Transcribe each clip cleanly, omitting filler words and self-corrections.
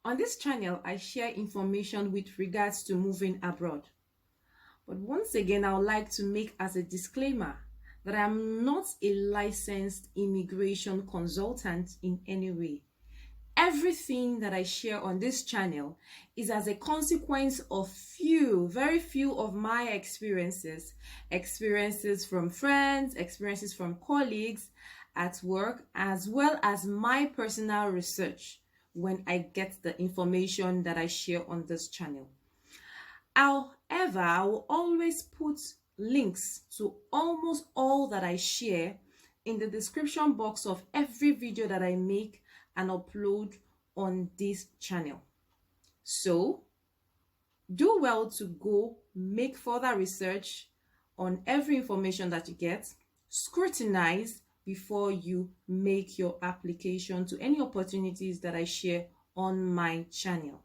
On this channel, I share information with regards to moving abroad. But once again, I would like to make as a disclaimer that I'm not a licensed immigration consultant in any way. Everything that I share on this channel is as a consequence of very few of my experiences from friends, experiences from colleagues at work, as well as my personal research when I get the information that I share on this channel. However, I will always put links to almost all that I share in the description box of every video that I make and upload on this channel. So do well to go make further research on every information that you get, scrutinize before you make your application to any opportunities that I share on my channel.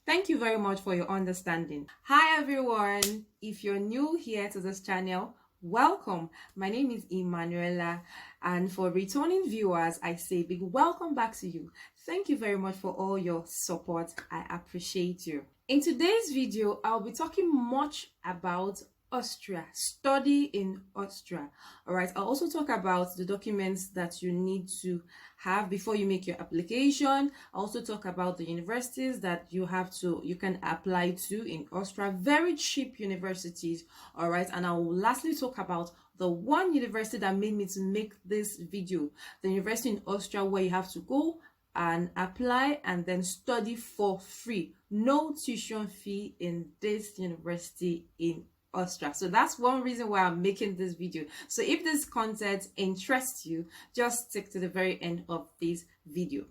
Thank you very much for your understanding. Hi everyone, if you're new here to this channel, welcome. My name is Emanuela, and for returning viewers, I say big welcome back to you. Thank you very much for all your support. I appreciate you. In today's video, I'll be talking much about Austria, study in Austria. All right, I'll also talk about the documents that you need to have before you make your application. I'll also talk about the universities that you can apply to in Austria, very cheap universities. All right, and I will lastly talk about the one university that made me to make this video, the university in Austria where you have to go and apply and then study for free, no tuition fee in this university in Austria. So that's one reason why I'm making this video. So if this content interests you, just stick to the very end of this video.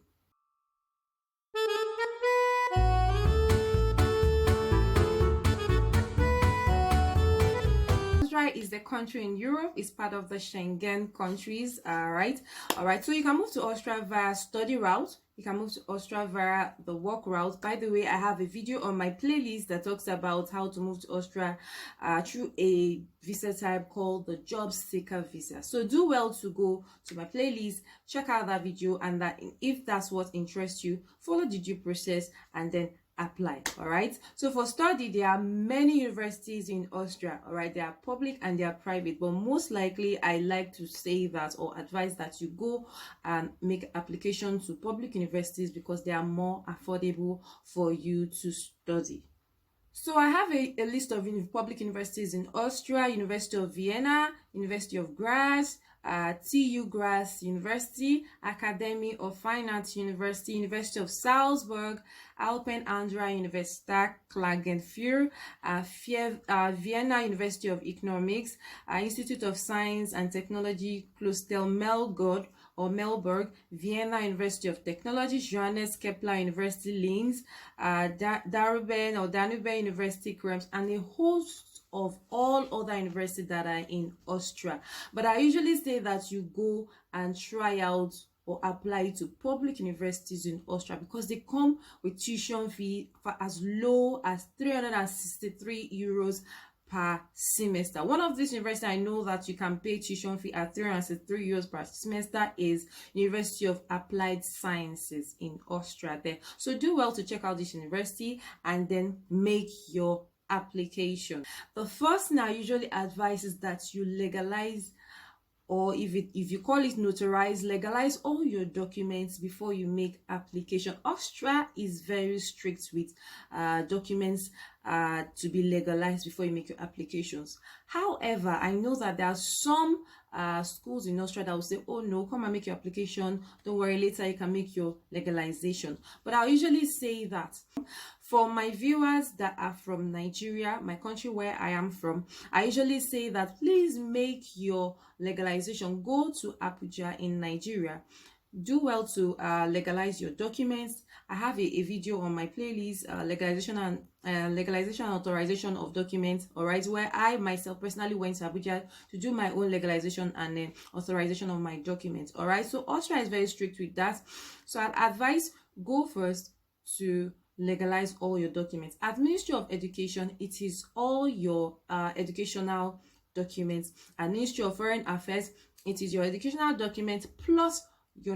Austria is the country in Europe. It's part of the Schengen countries. All right. So you can move to Austria via study route. You can move to Austria via the work route. By the way, I have a video on my playlist that talks about how to move to Austria through a visa type called the job seeker visa. So do well to go to my playlist, check out that video, and that if that's what interests you, follow the due process and then apply. All right, so for study, there are many universities in Austria. All right, they are public and they are private, but most likely I like to say that or advise that you go and make application to public universities because they are more affordable for you to study. So I have a list of public universities in Austria: University of Vienna, University of Graz, TU Graz University, Academy of Fine Arts University, University of Salzburg, Alpen Andra Universität Klagenfurt, Vienna University of Economics, Institute of Science and Technology Melbourg, Vienna University of Technology, Johannes Kepler University Linz, Danube University Krems, and a host of all other universities that are in Austria. But I usually say that you go and try out or apply to public universities in Austria because they come with tuition fee for as low as 363 euros per semester. One of these universities I know that you can pay tuition fee at 363 euros per semester is University of Applied Sciences in Austria there. So do well to check out this university and then make your application. The first thing I usually advise is that you legalize, or if you call it notarize, legalize all your documents before you make application. Austria is very strict with documents to be legalized before you make your applications. However, I know that there are some schools in Austria that will say, oh no, come and make your application, don't worry, later you can make your legalization. But I'll usually say that for my viewers that are from Nigeria, my country where I am from, I usually say that please make your legalization. Go to Abuja in Nigeria. Do well to legalize your documents. I have a video on my playlist, legalization and authorization of documents, all right, where I myself personally went to Abuja to do my own legalization and authorization of my documents. All right, so Austria is very strict with that, so I'd advise go first to legalize all your documents. At Ministry of Education, it is all your educational documents. At Ministry of Foreign Affairs, it is your educational documents plus your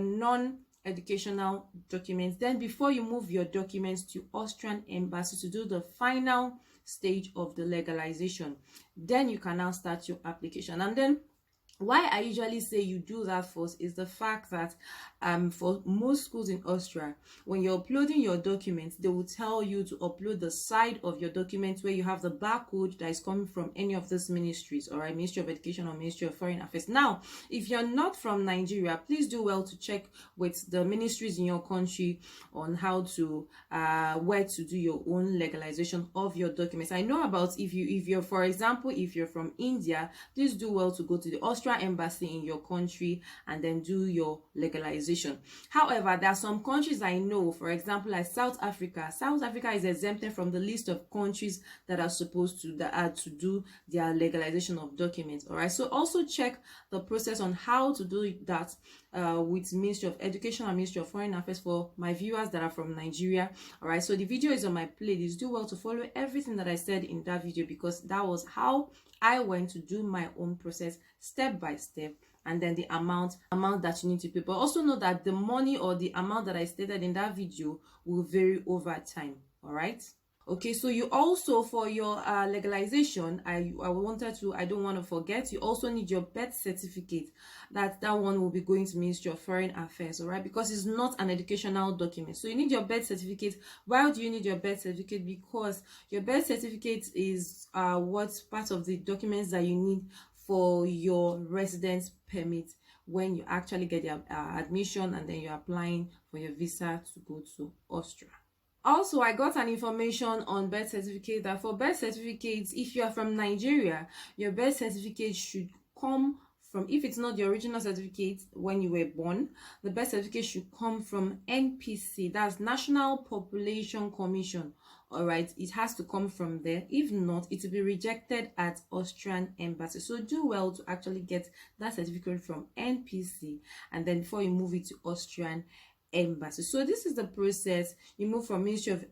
educational documents. Then before you move your documents to Austrian embassy to do the final stage of the legalization, then you can now start your application. And then why I usually say you do that first is the fact that for most schools in Austria, when you're uploading your documents, they will tell you to upload the side of your documents where you have the barcode that is coming from any of these ministries, all right, Ministry of Education or Ministry of Foreign Affairs. Now, if you're not from Nigeria, please do well to check with the ministries in your country on how to where to do your own legalization of your documents. I know about if you're for example, if you're from India, please do well to go to the Austrian embassy in your country and then do your legalization. However, there are some countries I know, for example, like South Africa. South Africa is exempted from the list of countries that are supposed to do their legalization of documents. All right, so also check the process on how to do that with Ministry of Education and Ministry of Foreign Affairs for my viewers that are from Nigeria. All right, so the video is on my playlist. Do well to follow everything that I said in that video, because that was how I went to do my own process step by step, and then the amount that you need to pay. But also know that the money or the amount that I stated in that video will vary over time. All right. Okay, so you also, for your legalization, I don't want to forget, you also need your birth certificate. That one will be going to Ministry of Foreign Affairs, all right, because it's not an educational document. So you need your birth certificate. Why do you need your birth certificate? Because your birth certificate is what's part of the documents that you need for your residence permit when you actually get your admission and then you're applying for your visa to go to Austria. Also, I got an information on birth certificate that for birth certificates, if you are from Nigeria, your birth certificate should come from, if it's not the original certificate when you were born, the birth certificate should come from NPC, that's National Population Commission. All right, it has to come from there. If not, it will be rejected at Austrian embassy. So do well to actually get that certificate from NPC, and then before you move it to Austrian embassy. So this is the process. You move from Ministry of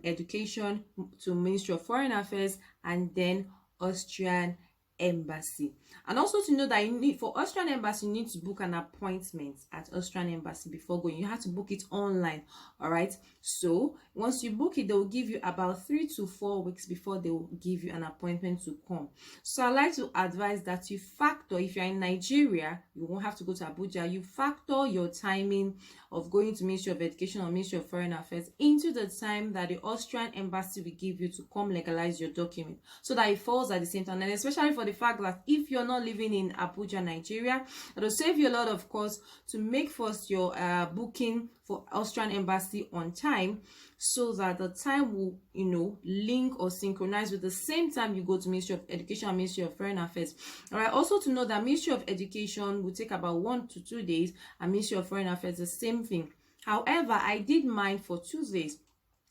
Education to Ministry of Foreign Affairs and then Austrian embassy. And also to know that you need, for Austrian embassy, you need to book an appointment at Austrian embassy before going. You have to book it online. All right, so once you book it, they will give you about 3 to 4 weeks before they will give you an appointment to come. So I like to advise that you factor, if you're in Nigeria, you won't have to go to Abuja, you factor your timing of going to Ministry of Education or Ministry of Foreign Affairs into the time that the Austrian embassy will give you to come legalize your document, so that it falls at the same time. And especially for the fact that if you're not living in Abuja, Nigeria, it'll save you a lot of cost to make first your booking for Austrian embassy on time, so that the time will, link or synchronize with the same time you go to Ministry of Education and Ministry of Foreign Affairs. All right, also to know that Ministry of Education will take about 1 to 2 days, and Ministry of Foreign Affairs the same thing. However, I did mine for 2 days.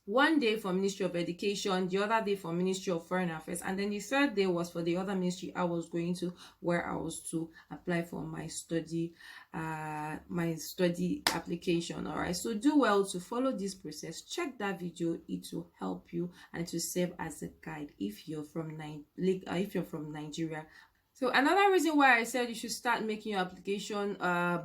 1 day for Ministry of Education, the other day for Ministry of Foreign Affairs, and then the third day was for the other ministry I was going to, where I was to apply for my study application. All right, so do well to follow this process. Check that video; it will help you and to serve as a guide if you're from Nigeria. So another reason why I said you should start making your application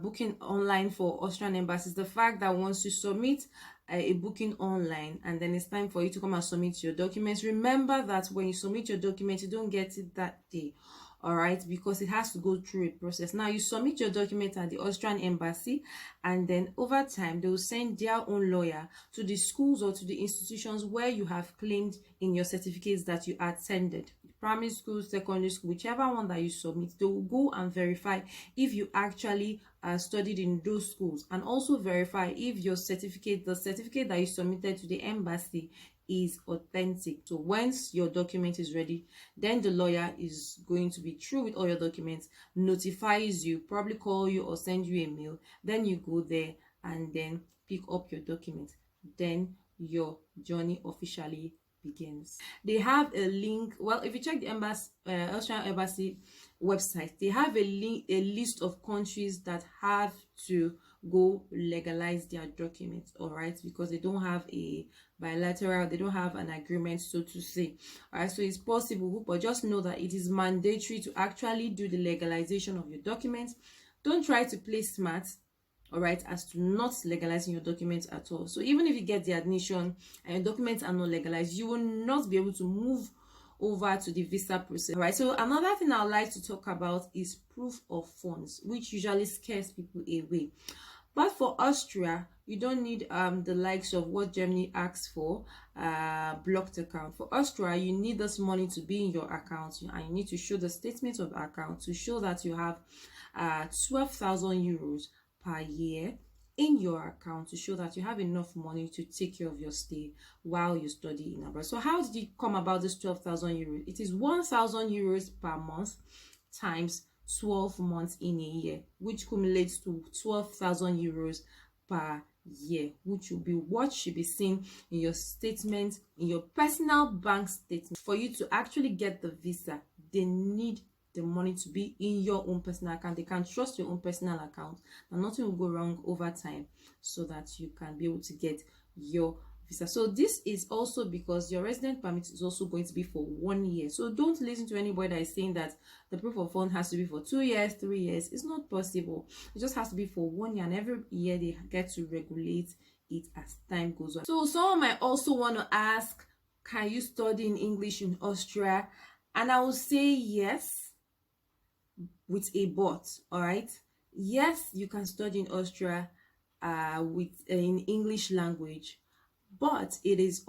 booking online for Austrian embassy is the fact that once you submit a booking online and then it's time for you to come and submit your documents, remember that when you submit your documents, you don't get it that day. All right, because it has to go through a process. Now you submit your document at the Austrian embassy, and then over time they will send their own lawyer to the schools or to the institutions where you have claimed in your certificates that you attended. Primary school, secondary school, whichever one that you submit, they will go and verify if you actually studied in those schools, and also verify if your certificate, the certificate that you submitted to the embassy, is authentic. So once your document is ready, then the lawyer is going to be through with all your documents, notifies you, probably call you or send you a mail. Then you go there and then pick up your documents. Then your journey officially begins. They have a link. Well, if you check the embassy, Austrian embassy website, they have a list of countries that have to go legalize their documents. All right, because they don't have a bilateral, they don't have an agreement, so to say. All right, so it's possible, but just know that it is mandatory to actually do the legalization of your documents. Don't try to play smart. all right, as to not legalizing your documents at all. So even if you get the admission and your documents are not legalized, you will not be able to move over to the visa process. All right, so another thing I would like to talk about is proof of funds, which usually scares people away. But for Austria, you don't need the likes of what Germany asks for, blocked account. For Austria, you need this money to be in your account, and you need to show the statement of account to show that you have 12,000 euros per year in your account, to show that you have enough money to take care of your stay while you study in abroad. So how did you come about this 12,000 euros? It is 1,000 euros per month times 12 months in a year, which cumulates to 12,000 euros per year, which will be what should be seen in your statement, in your personal bank statement. For you to actually get the visa, they need the money to be in your own personal account. They can trust your own personal account, and nothing will go wrong over time, so that you can be able to get your visa. So this is also because your resident permit is also going to be for 1 year. So don't listen to anybody that is saying that the proof of fund has to be for 2 years, 3 years. It's not possible. It just has to be for 1 year, and every year they get to regulate it as time goes on. So someone might also want to ask, can you study in English in Austria? And I will say yes, with a but. All right, yes, you can study in Austria in English language, but it is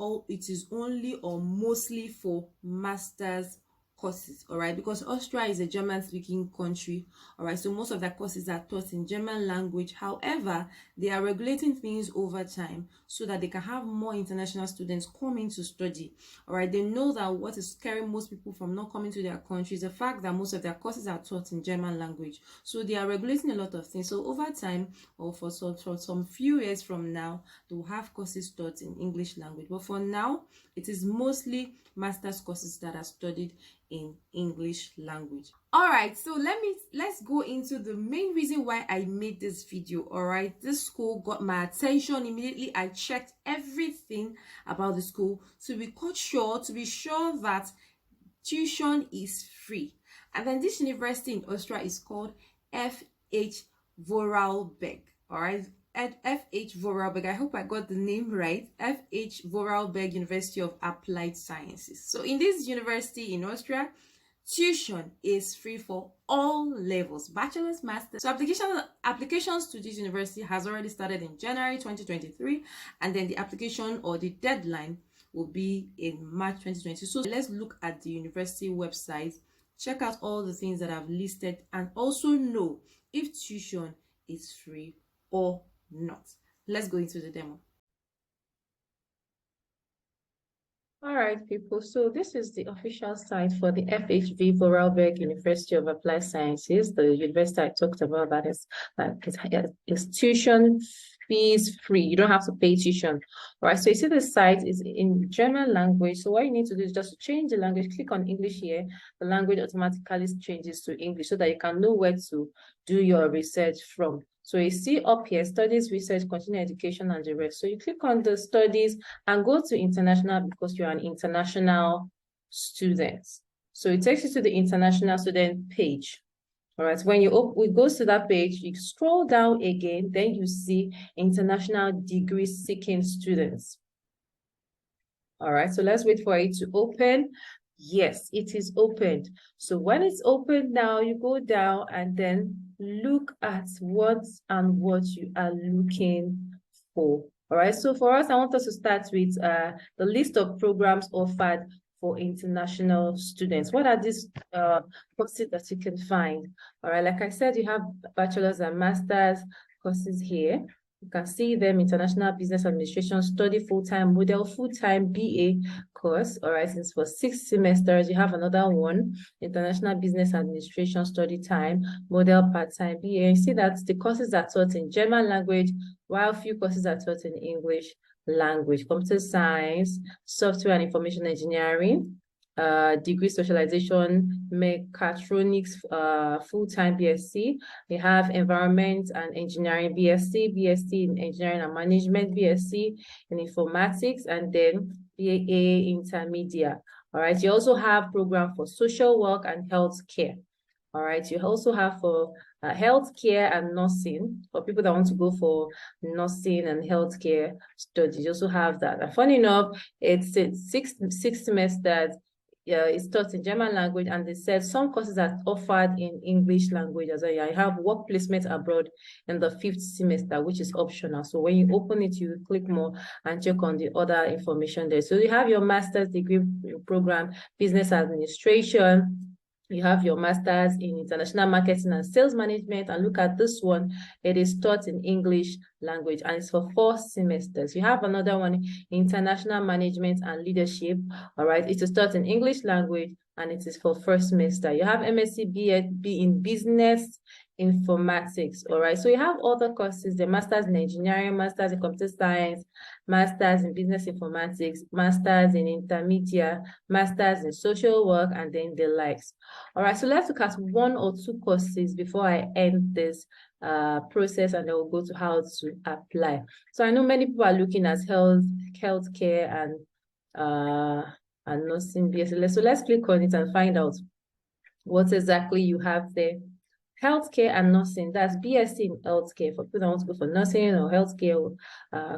only or mostly for master's courses. All right, because Austria is a German speaking country. All right, so most of their courses are taught in German language. However, they are regulating things over time so that they can have more international students coming to study. All right, they know that what is scaring most people from not coming to their country is the fact that most of their courses are taught in German language. So they are regulating a lot of things. So over time, or for some few years from now, they will have courses taught in English language. But for now, it is mostly master's courses that are studied in English language. All right, so let's go into the main reason why I made this video. All right, this school got my attention immediately. I checked everything about the school to be sure that tuition is free. And then this university in Austria is called FH Vorarlberg. All right, at FH Vorarlberg, I hope I got the name right. FH Vorarlberg University of Applied Sciences. So in this university in Austria, tuition is free for all levels, bachelor's, master's. So applications to this university has already started in January 2023, and then the application or the deadline will be in March 2020. So let's look at the university website, check out all the things that I've listed, and also know if tuition is free or not. Let's go into the demo. All right, people, so this is the official site for the FHV Vorarlberg University of Applied Sciences. The university I talked about, that is tuition fees free. You don't have to pay tuition. All right, so you see the site is in German language. So what you need to do is just to change the language. Click on English here. The language automatically changes to English so that you can know where to do your research from. So you see up here, studies, research, continuing education, and the rest. So you click on the studies and go to international because you're an international student. So it takes you to the international student page. All right, when it goes to that page, you scroll down again, then you see international degree seeking students. All right, so let's wait for it to open. Yes, it is opened. So when it's opened now, you go down and then look at what you are looking for. All right, so for us, I want us to start with the list of programs offered for international students. What are these courses that you can find? All right, like I said, you have bachelor's and master's courses here. You can see them: International Business Administration, Study Full-Time, Model Full-Time BA course. All right, it's for 6 semesters. You have another one, International Business Administration, Study Time, Model Part-Time BA. You see that the courses are taught in German language, while few courses are taught in English language. Computer Science, Software and Information Engineering, degree specialization, mechatronics, full-time BSc. We have Environment and Engineering BSc, BSc in Engineering and Management, BSc in Informatics, and then BA Intermediate. All right, you also have program for social work and healthcare. All right, you also have for healthcare and nursing. For people that want to go for nursing and healthcare studies, you also have that. And funny enough, it's six semesters. It's taught in German language, and they said some courses are offered in English language as well. You have work placement abroad in the 5th semester, which is optional. So when you open it, you click more and check on the other information there. So you have your master's degree program, business administration. You have your master's in international marketing and sales management, and look at this one. It is taught in English language, and it's for 4 semesters. You have another one, international management and leadership. All right, it is taught in English language, and it is for 1st semester. You have MSc B in business informatics. All right, so you have other courses: the masters in engineering, masters in computer science, masters in business informatics, masters in intermedia, masters in social work, and then the likes. All right, so let's look at 1 or 2 courses before I end this process, and then we'll go to how to apply. So I know many people are looking at healthcare and nursing BSc. So let's click on it and find out what exactly you have there. Healthcare and nursing, that's BSc in healthcare. For people that want to go for nursing or healthcare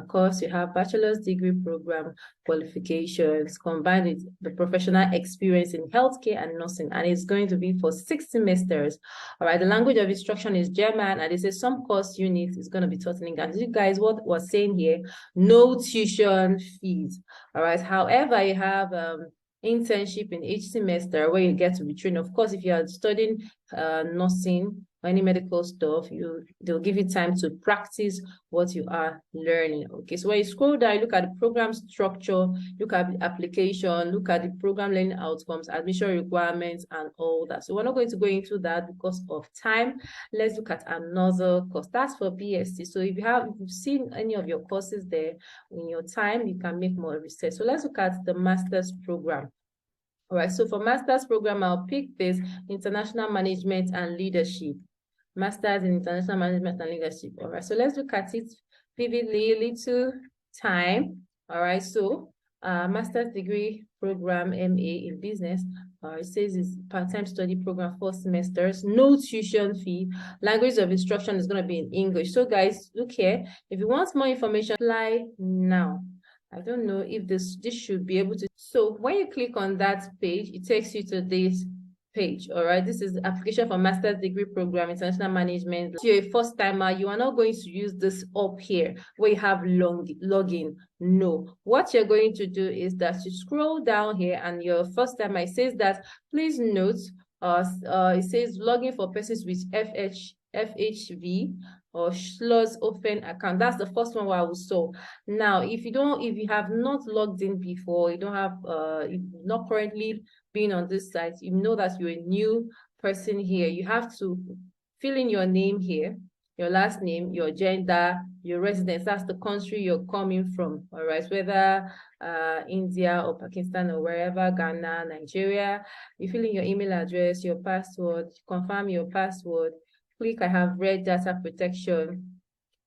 course, you have bachelor's degree program qualifications combined with the professional experience in healthcare and nursing, and it's going to be for 6 semesters. All right, the language of instruction is German, and it says some course units is going to be taught in English. You guys, what we're saying here, no tuition fees. All right, however, you have internship in each semester where you get to be trained. Of course, if you are studying nursing or any medical stuff, they'll give you time to practice what you are learning. Okay, so when you scroll down, you look at the program structure, look at the application, look at the program learning outcomes, admission requirements, and all that. So we're not going to go into that because of time. Let's look at another course. That's for BSc. So if you've seen any of your courses there in your time, you can make more research. So let's look at the master's program. All right, so for master's program, I'll pick this international management and leadership. Master's in international management and leadership. All right, so let's look at it vividly, little time. All right, so master's degree program, MA in business. It says it's part-time study program, 4 semesters, no tuition fee. Language of instruction is going to be in English. So guys, look here. If you want more information, apply now. I don't know if this should be able to. So when you click on that page, it takes you to this page. All right, this is the application for master's degree program international management. If you're a first timer, you are not going to use this up here where you have login. No, what you're going to do is that you scroll down here, and your first timer, it says that please note it says login for persons with FHV or Schloss open account. That's the first one where I will saw. Now, if you have not logged in before, you don't have not currently been on this site, you know that you're a new person here. You have to fill in your name here, your last name, your gender, your residence. That's the country you're coming from. All right, whether India or Pakistan or wherever, Ghana, Nigeria. You fill in your email address, your password, confirm your password. Click I have read data protection,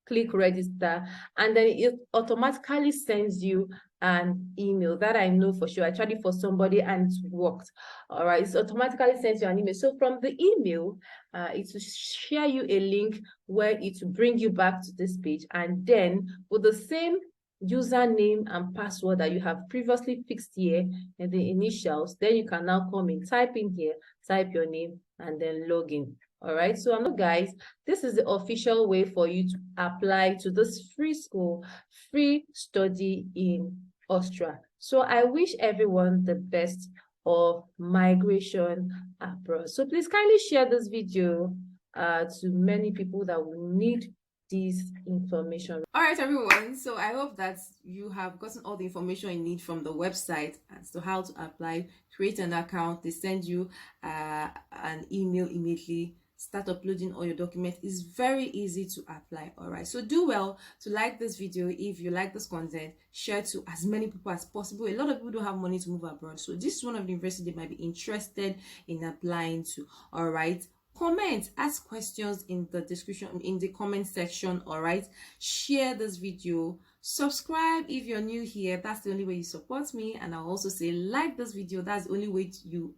click register, and then it automatically sends you an email. That I know for sure. I tried it for somebody and it worked. All right, it automatically sends you an email. So from the email, it will share you a link where it will bring you back to this page, and then with the same username and password that you have previously fixed here in the initials, then you can now come in, type in here, type your name, and then log in. All right, so guys, this is the official way for you to apply to this free school, free study in Austria. So I wish everyone the best of migration abroad. So please kindly share this video to many people that will need this information. All right, everyone, so I hope that you have gotten all the information you need from the website as to how to apply, create an account. They send you an email immediately, start uploading all your documents. It's very easy to apply. All right, so do well to like this video. If you like this content, share to as many people as possible. A lot of people don't have money to move abroad, so this is one of the universities they might be interested in applying to. All right, comment, ask questions in the description, in the comment section. All right, share this video, subscribe if you're new here. That's the only way you support me. And I'll also say like this video. That's the only way you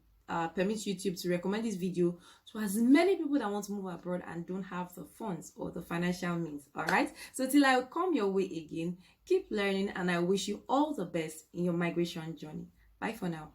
permits YouTube to recommend this video to as many people that want to move abroad and don't have the funds or the financial means. All right, so till I come your way again, keep learning, and I wish you all the best in your migration journey. Bye for now.